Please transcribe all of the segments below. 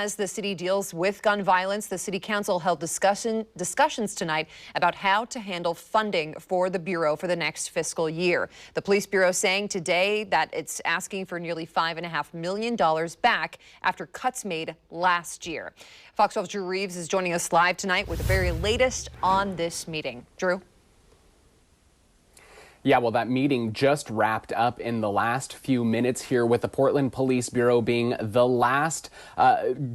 as the city deals with gun violence, the city council held discussions tonight about how to handle funding for the Bureau for the next fiscal year. The police bureau saying today that it's asking for nearly $5.5 million back after cuts made last year. Fox 12's Drew Reeves is joining us live tonight with the very latest on this meeting. Drew? Yeah, well, that meeting just wrapped up in the last few minutes here, with the Portland Police Bureau being the last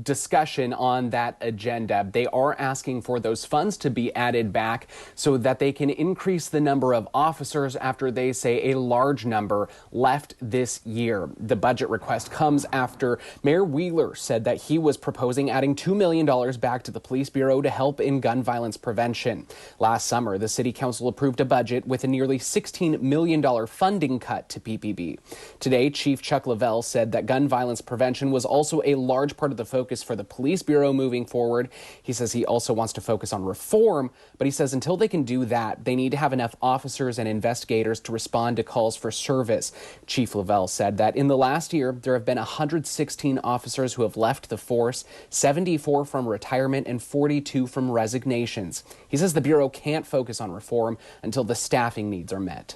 discussion on that agenda. They are asking for those funds to be added back so that they can increase the number of officers after they say a large number left this year. The budget request comes after Mayor Wheeler said that he was proposing adding $2 million back to the Police Bureau to help in gun violence prevention. Last summer, the City Council approved a budget with a nearly $16 million funding cut to PPB. Today, Chief Chuck Lavelle said that gun violence prevention was also a large part of the focus for the Police Bureau moving forward. He says he also wants to focus on reform, but he says until they can do that, they need to have enough officers and investigators to respond to calls for service. Chief Lavelle said that in the last year, there have been 116 officers who have left the force, 74 from retirement and 42 from resignations. He says the Bureau can't focus on reform until the staffing needs are met.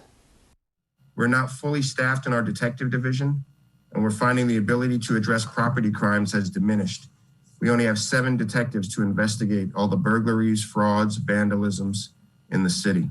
We're not fully staffed in our detective division, and we're finding the ability to address property crimes has diminished. We only have 7 detectives to investigate all the burglaries, frauds, vandalisms in the city.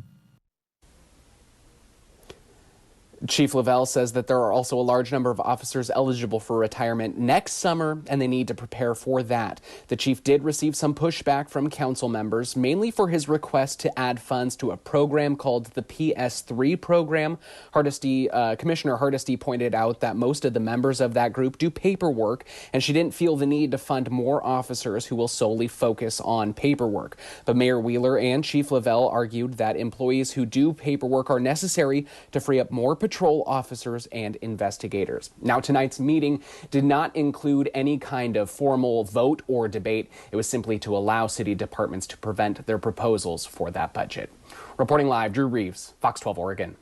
Chief Lavelle says that there are also a large number of officers eligible for retirement next summer, and they need to prepare for that. The chief did receive some pushback from council members, mainly for his request to add funds to a program called the PS3 Program. Commissioner Hardesty pointed out that most of the members of that group do paperwork, and she didn't feel the need to fund more officers who will solely focus on paperwork. But Mayor Wheeler and Chief Lavelle argued that employees who do paperwork are necessary to free up more patrol officers and investigators. Now, tonight's meeting did not include any kind of formal vote or debate. It was simply to allow city departments to present their proposals for that budget. Reporting live, Drew Reeves, Fox 12 Oregon.